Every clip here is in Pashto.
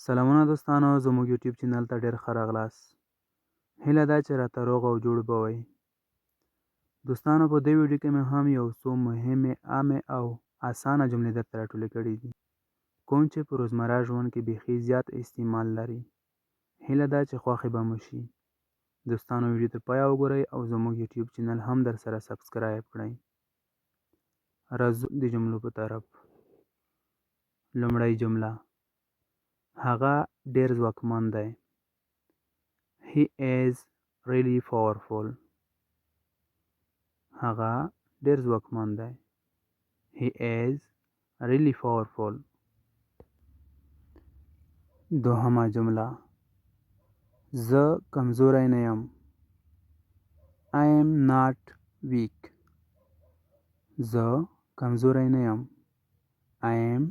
سلامونه دوستانو، زموږ یوټیوب چینل ته ډېر ښه راغلاست. هیله ده چې راته روغ او جوړ به وئ. دوستانو، په دې ویډیو کې مې هم یو څو مهمې، عامې او اسانه جملې درته راټولې کړي دي، کوم چې په روزمره ژوند کې بیخي زیات استعمال لري. هیله ده چې خوښې به مو شي. دوستانو، ویډیو تر پایه وګورئ او زموږ یوټیوب چینل هم درسره سبسکرایب کړئ. راځو د جملو په طرف. لومړی جمله: هغه ډېر ځواکمن دی. He is really powerful. هغه ډېر ځواکمن دی. He is really powerful. دوهمه جمله: زه کمزوری نه یم. I am not weak. زه کمزوری نه یم. I am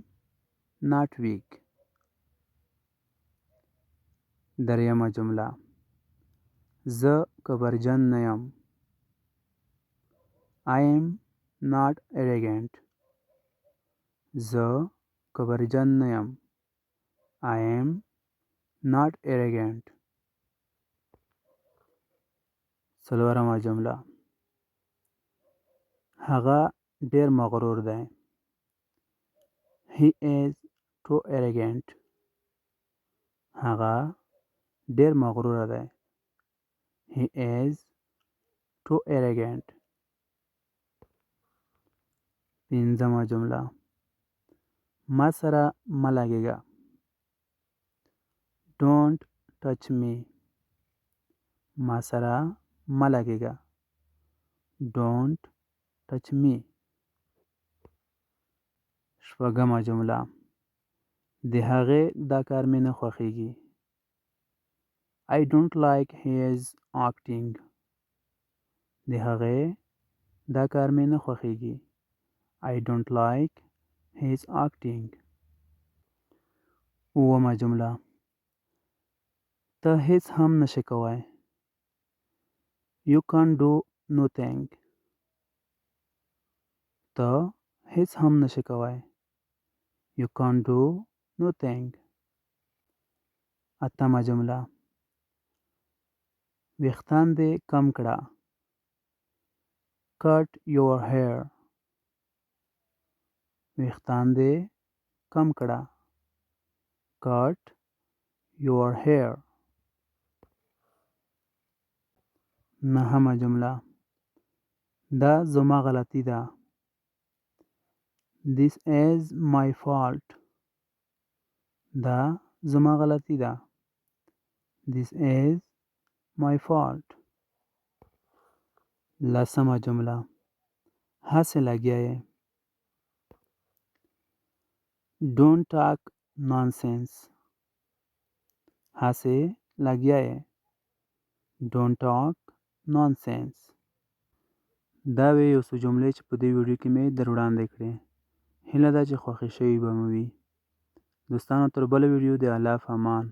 not weak. دریمه جمله: زه کبرجن نه یم. I am not arrogant. زه کبرجن نه یم. I am not arrogant. څلورمه جمله: هغه ډېر مغرور دی. He is too arrogant. هغه ډېر مغرور دی. He is too arrogant. پنځمه جمله: ما سره مه لګېږه. Don't touch me. ما سره مه لګېږه. Don't touch me. شپږمه جمله: د هغې دا کار مې نه خوښېږي. I don't like his acting. د هغې دا کار مې نه خوښېږي. I don't like his acting. اوومه جمله: ته هیڅ هم نشې کولی. You can't do nothing. ته هیڅ هم نشې کولی. You can't do nothing. اتمه جمله: ویښتان دې کم کړه. Cut your hair. ویښتان دې کم کړه. Cut your hair. نهمه جمله: دا زما غلطي ده. This is my fault. دا زما غلطي ده. This is my fault. لسمه جمله: هسې لګیا یې. Don't talk nonsense. هسې لګیا یې. Don't talk nonsense. دا وې یو څو جملې چې په دې ویډیو کې مې در وړاندې کړې. هیله ده چې خوښې شوي به مو وي. دوستانو، تر بله ویډیو د الله په امان.